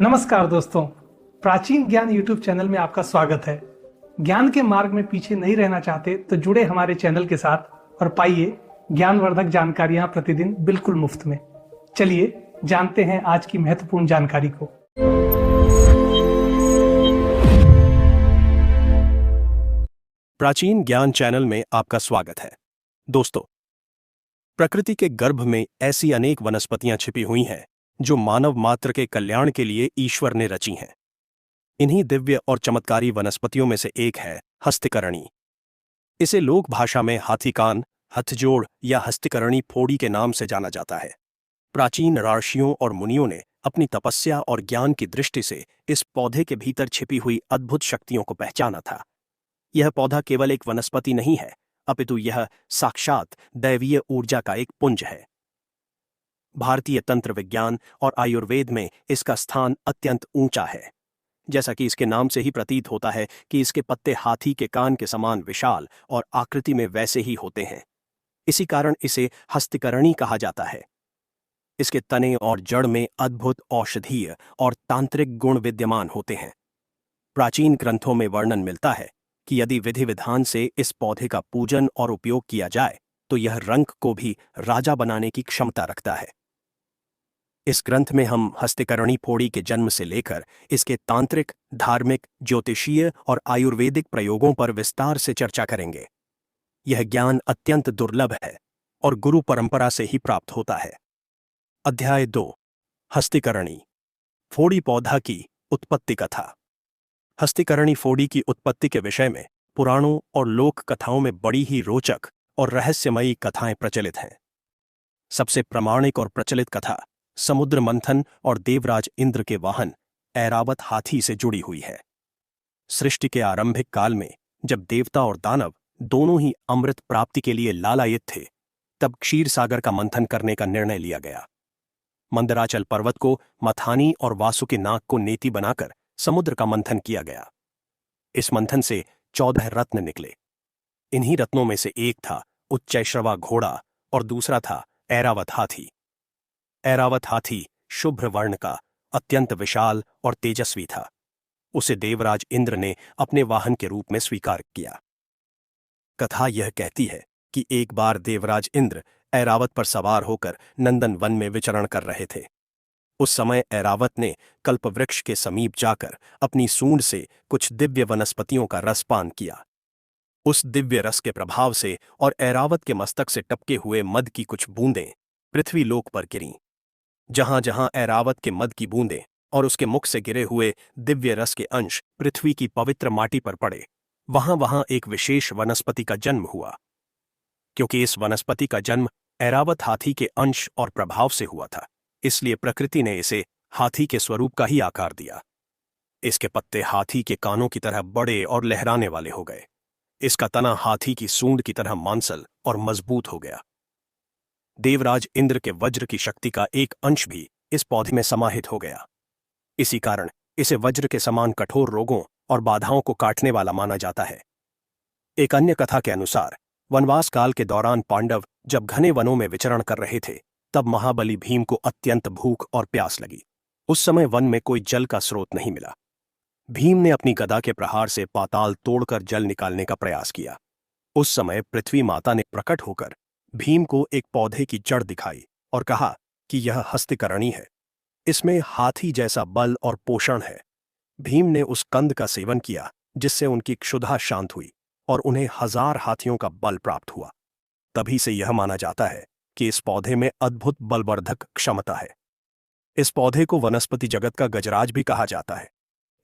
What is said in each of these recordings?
नमस्कार दोस्तों। प्राचीन ज्ञान यूट्यूब चैनल में आपका स्वागत है। ज्ञान के मार्ग में पीछे नहीं रहना चाहते तो जुड़े हमारे चैनल के साथ और पाइए ज्ञानवर्धक जानकारियां प्रतिदिन बिल्कुल मुफ्त में। चलिए जानते हैं आज की महत्वपूर्ण जानकारी को। प्राचीन ज्ञान चैनल में आपका स्वागत है। दोस्तों, प्रकृति के गर्भ में ऐसी अनेक वनस्पतियां छिपी हुई हैं जो मानव मात्र के कल्याण के लिए ईश्वर ने रची हैं। इन्हीं दिव्य और चमत्कारी वनस्पतियों में से एक है हस्तिकरणी। इसे लोक भाषा में हाथी कान, हथजोड़ या हस्तिकरणी फोड़ी के नाम से जाना जाता है। प्राचीन ऋषियों और मुनियों ने अपनी तपस्या और ज्ञान की दृष्टि से इस पौधे के भीतर छिपी हुई अद्भुत शक्तियों को पहचाना था। यह पौधा केवल एक वनस्पति नहीं है, अपितु यह साक्षात दैवीय ऊर्जा का एक पुंज है। भारतीय तंत्र विज्ञान और आयुर्वेद में इसका स्थान अत्यंत ऊंचा है। जैसा कि इसके नाम से ही प्रतीत होता है कि इसके पत्ते हाथी के कान के समान विशाल और आकृति में वैसे ही होते हैं। इसी कारण इसे हस्तिकरणी कहा जाता है। इसके तने और जड़ में अद्भुत औषधीय और तांत्रिक गुण विद्यमान होते हैं। प्राचीन ग्रंथों में वर्णन मिलता है कि यदि विधि विधान से इस पौधे का पूजन और उपयोग किया जाए तो यह रंक को भी राजा बनाने की क्षमता रखता है। इस ग्रंथ में हम हस्तिकरणी फोड़ी के जन्म से लेकर इसके तांत्रिक, धार्मिक, ज्योतिषीय और आयुर्वेदिक प्रयोगों पर विस्तार से चर्चा करेंगे। यह ज्ञान अत्यंत दुर्लभ है और गुरु परंपरा से ही प्राप्त होता है। अध्याय 2, हस्तिकरणी फोड़ी पौधा की उत्पत्ति कथा। हस्तिकरणी फोड़ी की उत्पत्ति के विषय में पुराणों और लोक कथाओं में बड़ी ही रोचक और रहस्यमयी कथाएं प्रचलित हैं। सबसे प्रामाणिक और प्रचलित कथा समुद्र मंथन और देवराज इंद्र के वाहन ऐरावत हाथी से जुड़ी हुई है। सृष्टि के आरंभिक काल में जब देवता और दानव दोनों ही अमृत प्राप्ति के लिए लालायित थे, तब क्षीर सागर का मंथन करने का निर्णय लिया गया। मंदराचल पर्वत को मथानी और वासुकी नाग को नेति बनाकर समुद्र का मंथन किया गया। इस मंथन से 14 रत्न निकले। इन्हीं रत्नों में से एक था उच्चैश्रवा घोड़ा और दूसरा था ऐरावत हाथी। ऐरावत हाथी शुभ्र वर्ण का, अत्यंत विशाल और तेजस्वी था। उसे देवराज इंद्र ने अपने वाहन के रूप में स्वीकार किया। कथा यह कहती है कि एक बार देवराज इंद्र ऐरावत पर सवार होकर नंदन वन में विचरण कर रहे थे। उस समय ऐरावत ने कल्पवृक्ष के समीप जाकर अपनी सूंड से कुछ दिव्य वनस्पतियों का रस पान किया। उस दिव्य रस के प्रभाव से और ऐरावत के मस्तक से टपके हुए मद की कुछ बूंदें पृथ्वी लोक पर गिरीं। जहां जहां ऐरावत के मद की बूंदें और उसके मुख से गिरे हुए दिव्य रस के अंश पृथ्वी की पवित्र माटी पर पड़े, वहां वहां एक विशेष वनस्पति का जन्म हुआ। क्योंकि इस वनस्पति का जन्म ऐरावत हाथी के अंश और प्रभाव से हुआ था, इसलिए प्रकृति ने इसे हाथी के स्वरूप का ही आकार दिया। इसके पत्ते हाथी के कानों की तरह बड़े और लहराने वाले हो गए। इसका तना हाथी की सूंड की तरह मांसल और मजबूत हो गया। देवराज इंद्र के वज्र की शक्ति का एक अंश भी इस पौधे में समाहित हो गया। इसी कारण इसे वज्र के समान कठोर रोगों और बाधाओं को काटने वाला माना जाता है। एक अन्य कथा के अनुसार वनवास काल के दौरान पांडव जब घने वनों में विचरण कर रहे थे, तब महाबली भीम को अत्यंत भूख और प्यास लगी। उस समय वन में कोई जल का स्रोत नहीं मिला। भीम ने अपनी गदा के प्रहार से पाताल तोड़कर जल निकालने का प्रयास किया। उस समय पृथ्वी माता ने प्रकट होकर भीम को एक पौधे की जड़ दिखाई और कहा कि यह हस्तिकरणी है। इसमें हाथी जैसा बल और पोषण है। भीम ने उस कंद का सेवन किया, जिससे उनकी क्षुधा शांत हुई और उन्हें 1000 हाथियों का बल प्राप्त हुआ। तभी से यह माना जाता है कि इस पौधे में अद्भुत बलवर्धक क्षमता है। इस पौधे को वनस्पति जगत का गजराज भी कहा जाता है।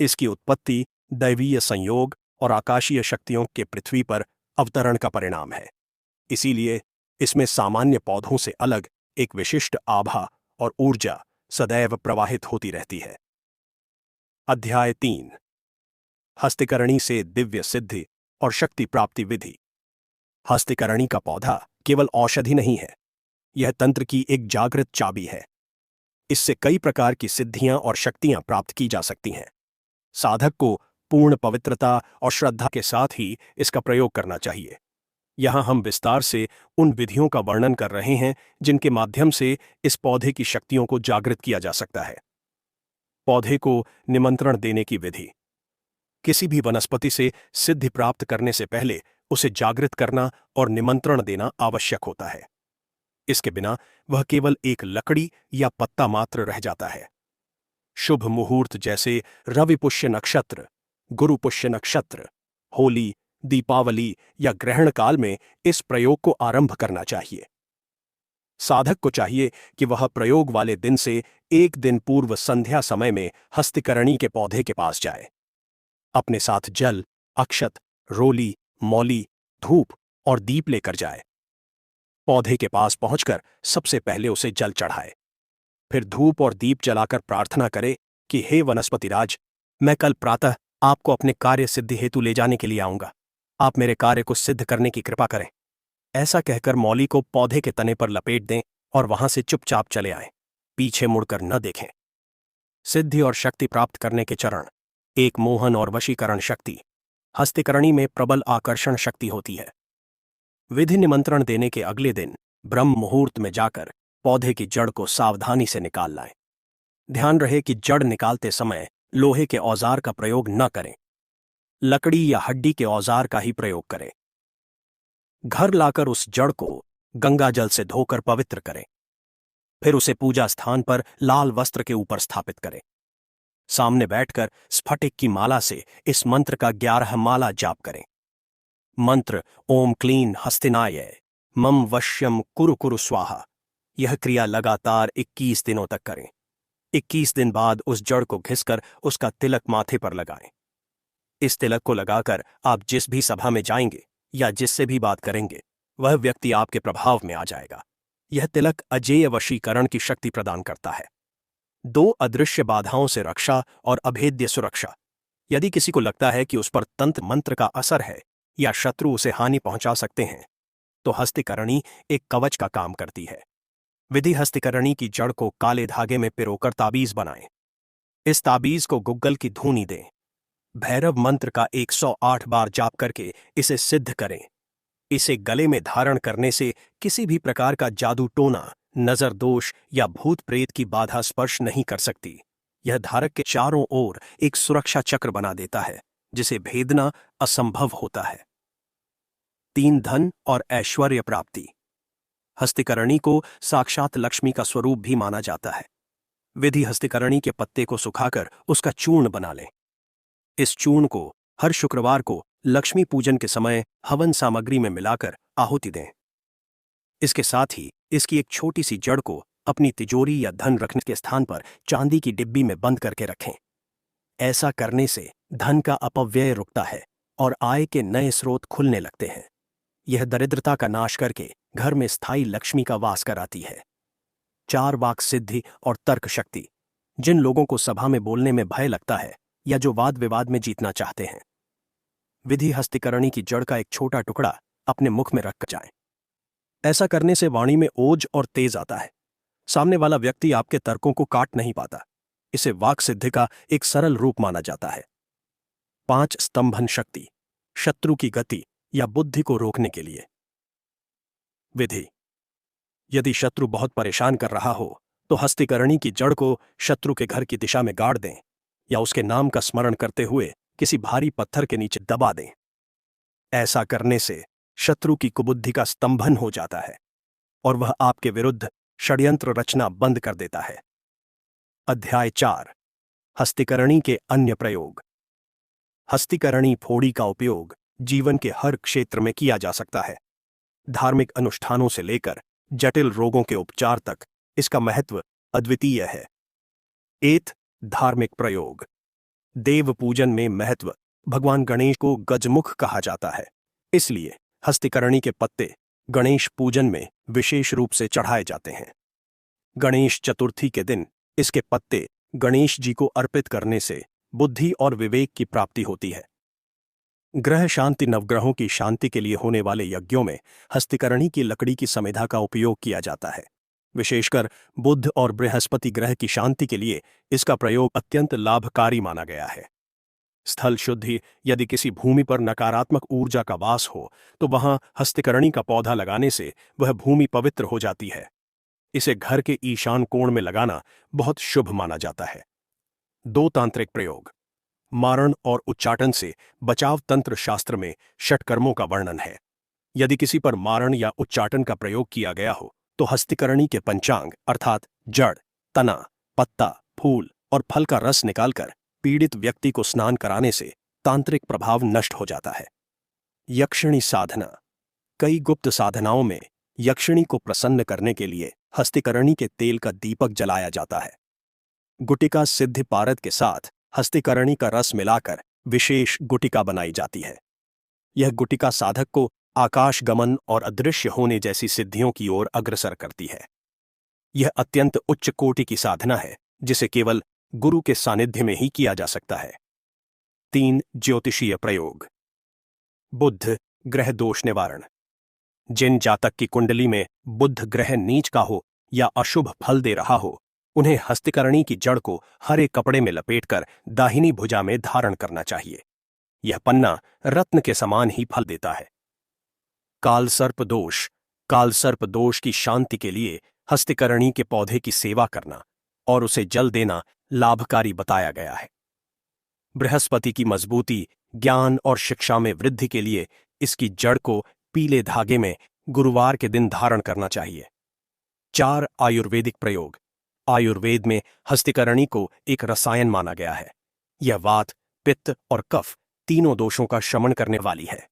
इसकी उत्पत्ति दैवीय संयोग और आकाशीय शक्तियों के पृथ्वी पर अवतरण का परिणाम है। इसीलिए इसमें सामान्य पौधों से अलग एक विशिष्ट आभा और ऊर्जा सदैव प्रवाहित होती रहती है। अध्याय 3, हस्तिकरणी से दिव्य सिद्धि और शक्ति प्राप्ति विधि। हस्तिकरणी का पौधा केवल औषधि नहीं है, यह तंत्र की एक जागृत चाबी है। इससे कई प्रकार की सिद्धियां और शक्तियां प्राप्त की जा सकती हैं। साधक को पूर्ण पवित्रता और श्रद्धा के साथ ही इसका प्रयोग करना चाहिए। यहां हम विस्तार से उन विधियों का वर्णन कर रहे हैं जिनके माध्यम से इस पौधे की शक्तियों को जागृत किया जा सकता है। पौधे को निमंत्रण देने की विधि। किसी भी वनस्पति से सिद्धि प्राप्त करने से पहले उसे जागृत करना और निमंत्रण देना आवश्यक होता है। इसके बिना वह केवल एक लकड़ी या पत्ता मात्र रह जाता है। शुभ मुहूर्त जैसे रवि पुष्य नक्षत्र, गुरु पुष्य नक्षत्र, होली, दीपावली या ग्रहण काल में इस प्रयोग को आरंभ करना चाहिए। साधक को चाहिए कि वह प्रयोग वाले दिन से एक दिन पूर्व संध्या समय में हस्तिकरणी के पौधे के पास जाए। अपने साथ जल, अक्षत, रोली, मौली, धूप और दीप लेकर जाए। पौधे के पास पहुंचकर सबसे पहले उसे जल चढ़ाए। फिर धूप और दीप जलाकर प्रार्थना करे कि हे वनस्पतिराज, मैं कल प्रातः आपको अपने कार्य सिद्धि हेतु ले जाने के लिए आऊंगा। आप मेरे कार्य को सिद्ध करने की कृपा करें। ऐसा कहकर मौली को पौधे के तने पर लपेट दें और वहां से चुपचाप चले आएं। पीछे मुड़कर न देखें। सिद्धि और शक्ति प्राप्त करने के चरण। एक, मोहन और वशीकरण शक्ति। हस्तिकरणी में प्रबल आकर्षण शक्ति होती है। विधि निमंत्रण देने के अगले दिन ब्रह्म मुहूर्त में जाकर पौधे की जड़ को सावधानी से निकाल लाएं। ध्यान रहे कि जड़ निकालते समय लोहे के औजार का प्रयोग न करें। लकड़ी या हड्डी के औजार का ही प्रयोग करें। घर लाकर उस जड़ को गंगा जल से धोकर पवित्र करें। फिर उसे पूजा स्थान पर लाल वस्त्र के ऊपर स्थापित करें। सामने बैठकर स्फटिक की माला से इस मंत्र का 11 माला जाप करें। मंत्र ओम क्लीन हस्तिनाय मम वश्यम कुरु कुरु स्वाहा। यह क्रिया लगातार 21 दिनों तक करें। 21 दिन बाद उस जड़ को घिसकर उसका तिलक माथे पर लगाएं। इस तिलक को लगाकर आप जिस भी सभा में जाएंगे या जिससे भी बात करेंगे वह व्यक्ति आपके प्रभाव में आ जाएगा। यह तिलक अजेय वशीकरण की शक्ति प्रदान करता है। 2 अदृश्य बाधाओं से रक्षा और अभेद्य सुरक्षा। यदि किसी को लगता है कि उस पर तंत्र मंत्र का असर है या शत्रु उसे हानि पहुंचा सकते हैं तो हस्तिकरणी एक कवच का काम करती है। विधि हस्तिकरणी की जड़ को काले धागे में पिरोकर ताबीज बनाएं। इस ताबीज को गुग्गल की धूनी दें। भैरव मंत्र का 108 बार जाप करके इसे सिद्ध करें। इसे गले में धारण करने से किसी भी प्रकार का जादू टोना, नजर दोष या भूत प्रेत की बाधा स्पर्श नहीं कर सकती। यह धारक के चारों ओर एक सुरक्षा चक्र बना देता है जिसे भेदना असंभव होता है। 3, धन और ऐश्वर्य प्राप्ति। हस्तिकरणी को साक्षात लक्ष्मी का स्वरूप भी माना जाता है। विधि हस्तिकरणी के पत्ते को सुखाकर उसका चूर्ण बना लें। इस चूर्ण को हर शुक्रवार को लक्ष्मी पूजन के समय हवन सामग्री में मिलाकर आहुति दें। इसके साथ ही इसकी एक छोटी सी जड़ को अपनी तिजोरी या धन रखने के स्थान पर चांदी की डिब्बी में बंद करके रखें। ऐसा करने से धन का अपव्यय रुकता है और आय के नए स्रोत खुलने लगते हैं। यह दरिद्रता का नाश करके घर में स्थायी लक्ष्मी का वास कराती है। 4, वाक सिद्धि और तर्क शक्ति। जिन लोगों को सभा में बोलने में भय लगता है या जो वाद विवाद में जीतना चाहते हैं, विधि हस्तिकरणी की जड़ का एक छोटा टुकड़ा अपने मुख में रखकर जाएं। ऐसा करने से वाणी में ओज और तेज आता है। सामने वाला व्यक्ति आपके तर्कों को काट नहीं पाता। इसे वाक सिद्धि का एक सरल रूप माना जाता है। 5, स्तंभन शक्ति। शत्रु की गति या बुद्धि को रोकने के लिए। विधि। यदि शत्रु बहुत परेशान कर रहा हो तो हस्तिकरणी की जड़ को शत्रु के घर की दिशा में गाड़ दें या उसके नाम का स्मरण करते हुए किसी भारी पत्थर के नीचे दबा दें। ऐसा करने से शत्रु की कुबुद्धि का स्तंभन हो जाता है और वह आपके विरुद्ध षड्यंत्र रचना बंद कर देता है। अध्याय 4, हस्तिकरणी के अन्य प्रयोग। हस्तिकरणी फोड़ी का उपयोग जीवन के हर क्षेत्र में किया जा सकता है। धार्मिक अनुष्ठानों से लेकर जटिल रोगों के उपचार तक इसका महत्व अद्वितीय है। 1, धार्मिक प्रयोग। देव पूजन में महत्व। भगवान गणेश को गजमुख कहा जाता है, इसलिए हस्तिकरणी के पत्ते गणेश पूजन में विशेष रूप से चढ़ाए जाते हैं। गणेश चतुर्थी के दिन इसके पत्ते गणेश जी को अर्पित करने से बुद्धि और विवेक की प्राप्ति होती है। ग्रह शांति। नवग्रहों की शांति के लिए होने वाले यज्ञों में हस्तिकरणी की लकड़ी की समिधा का उपयोग किया जाता है। विशेषकर बुध और बृहस्पति ग्रह की शांति के लिए इसका प्रयोग अत्यंत लाभकारी माना गया है। स्थल शुद्धि। यदि किसी भूमि पर नकारात्मक ऊर्जा का वास हो तो वहां हस्तिकरणी का पौधा लगाने से वह भूमि पवित्र हो जाती है। इसे घर के ईशान कोण में लगाना बहुत शुभ माना जाता है। दो तांत्रिक प्रयोग। मारण और उच्चाटन से बचाव तंत्र शास्त्र में षटकर्मों का वर्णन है। यदि किसी पर मारण या उच्चाटन का प्रयोग किया गया हो तो हस्तिकरणी के पंचांग अर्थात जड़, तना, पत्ता, फूल और फल का रस निकालकर पीड़ित व्यक्ति को स्नान कराने से तांत्रिक प्रभाव नष्ट हो जाता है। यक्षिणी साधना। कई गुप्त साधनाओं में यक्षिणी को प्रसन्न करने के लिए हस्तिकरणी के तेल का दीपक जलाया जाता है। गुटिका सिद्धि पारद के साथ हस्तिकरणी का रस मिलाकर विशेष गुटिका बनाई जाती है। यह गुटिका साधक को आकाश गमन और अदृश्य होने जैसी सिद्धियों की ओर अग्रसर करती है। यह अत्यंत उच्च कोटि की साधना है जिसे केवल गुरु के सानिध्य में ही किया जा सकता है। 3 ज्योतिषीय प्रयोग। बुध ग्रह दोष निवारण। जिन जातक की कुंडली में बुध ग्रह नीच का हो या अशुभ फल दे रहा हो, उन्हें हस्तिकरणी की जड़ को हरे कपड़े में लपेटकर दाहिनी भुजा में धारण करना चाहिए। यह पन्ना रत्न के समान ही फल देता है। कालसर्प दोष। कालसर्प दोष की शांति के लिए हस्तिकरणी के पौधे की सेवा करना और उसे जल देना लाभकारी बताया गया है। बृहस्पति की मजबूती, ज्ञान और शिक्षा में वृद्धि के लिए इसकी जड़ को पीले धागे में गुरुवार के दिन धारण करना चाहिए। 4 आयुर्वेदिक प्रयोग। आयुर्वेद में हस्तिकरणी को एक रसायन माना गया है। यह वात, पित्त और कफ तीनों दोषों का शमन करने वाली है।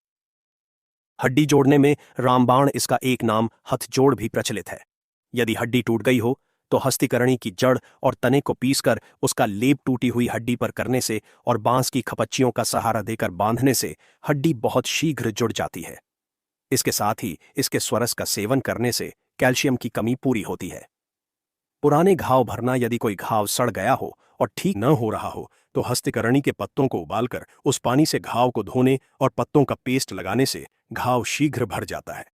हड्डी जोड़ने में रामबाण इसका एक नाम हथजोड़ भी प्रचलित है। यदि हड्डी टूट गई हो तो हस्तिकरणी की जड़ और तने को पीसकर उसका लेप टूटी हुई हड्डी पर करने से और बांस की खपच्चियों का सहारा देकर बांधने से हड्डी बहुत शीघ्र जुड़ जाती है। इसके साथ ही इसके स्वरस का सेवन करने से कैल्शियम की कमी पूरी होती है। पुराने घाव भरना। यदि कोई घाव सड़ गया हो और ठीक न हो रहा हो तो हस्तिकरणी के पत्तों को उबालकर उस पानी से घाव को धोने और पत्तों का पेस्ट लगाने से घाव शीघ्र भर जाता है।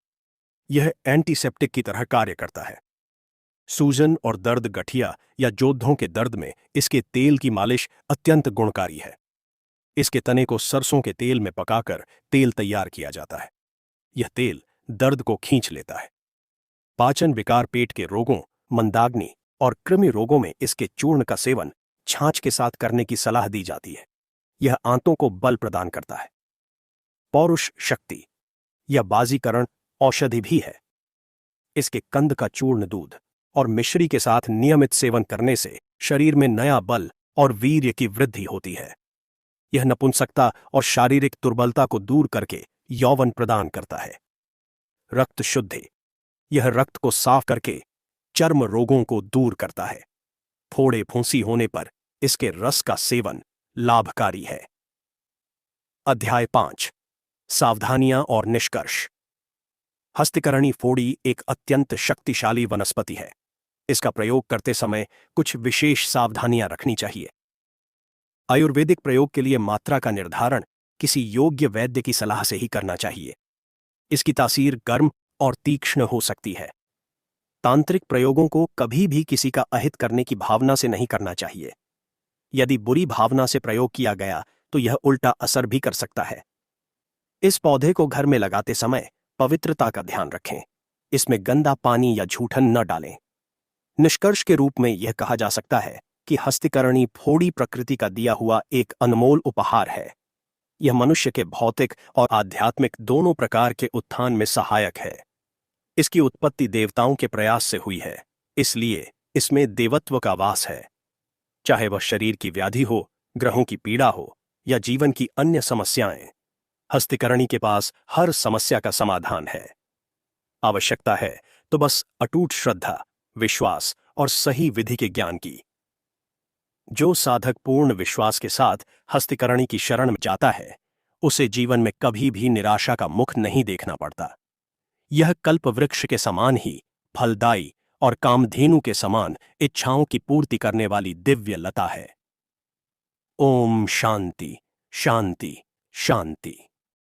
यह एंटीसेप्टिक की तरह कार्य करता है। सूजन और दर्द, गठिया या जोद्धों के दर्द में इसके तेल की मालिश अत्यंत गुणकारी है। इसके तने को सरसों के तेल में पकाकर तेल तैयार किया जाता है। यह तेल दर्द को खींच लेता है। पाचन विकार, पेट के रोगों, मंदाग्नि और कृमि रोगों में इसके चूर्ण का सेवन छाछ के साथ करने की सलाह दी जाती है। यह आंतों को बल प्रदान करता है। पौरुष शक्ति। यह बाजीकरण औषधि भी है। इसके कंद का चूर्ण दूध और मिश्री के साथ नियमित सेवन करने से शरीर में नया बल और वीर्य की वृद्धि होती है। यह नपुंसकता और शारीरिक दुर्बलता को दूर करके यौवन प्रदान करता है। रक्त शुद्धि। यह रक्त को साफ करके चर्म रोगों को दूर करता है। फोड़े फुंसी होने पर इसके रस का सेवन लाभकारी है। अध्याय 5 सावधानियां और निष्कर्ष। हस्तिकरणी फोड़ी एक अत्यंत शक्तिशाली वनस्पति है। इसका प्रयोग करते समय कुछ विशेष सावधानियां रखनी चाहिए। आयुर्वेदिक प्रयोग के लिए मात्रा का निर्धारण किसी योग्य वैद्य की सलाह से ही करना चाहिए। इसकी तासीर गर्म और तीक्ष्ण हो सकती है। तांत्रिक प्रयोगों को कभी भी किसी का अहित करने की भावना से नहीं करना चाहिए। यदि बुरी भावना से प्रयोग किया गया तो यह उल्टा असर भी कर सकता है। इस पौधे को घर में लगाते समय पवित्रता का ध्यान रखें। इसमें गंदा पानी या जूठन न डालें। निष्कर्ष के रूप में यह कहा जा सकता है कि हस्तिकरणी फोड़ी प्रकृति का दिया हुआ एक अनमोल उपहार है। यह मनुष्य के भौतिक और आध्यात्मिक दोनों प्रकार के उत्थान में सहायक है। इसकी उत्पत्ति देवताओं के प्रयास से हुई है, इसलिए इसमें देवत्व का वास है। चाहे वह शरीर की व्याधि हो, ग्रहों की पीड़ा हो या जीवन की अन्य समस्याएं, हस्तिकरणी के पास हर समस्या का समाधान है। आवश्यकता है तो बस अटूट श्रद्धा, विश्वास और सही विधि के ज्ञान की। जो साधक पूर्ण विश्वास के साथ हस्तिकरणी की शरण में जाता है, उसे जीवन में कभी भी निराशा का मुख नहीं देखना पड़ता। यह कल्प वृक्ष के समान ही फलदायी और कामधेनु के समान इच्छाओं की पूर्ति करने वाली दिव्य लता है। ओम शांति, शांति, शांति।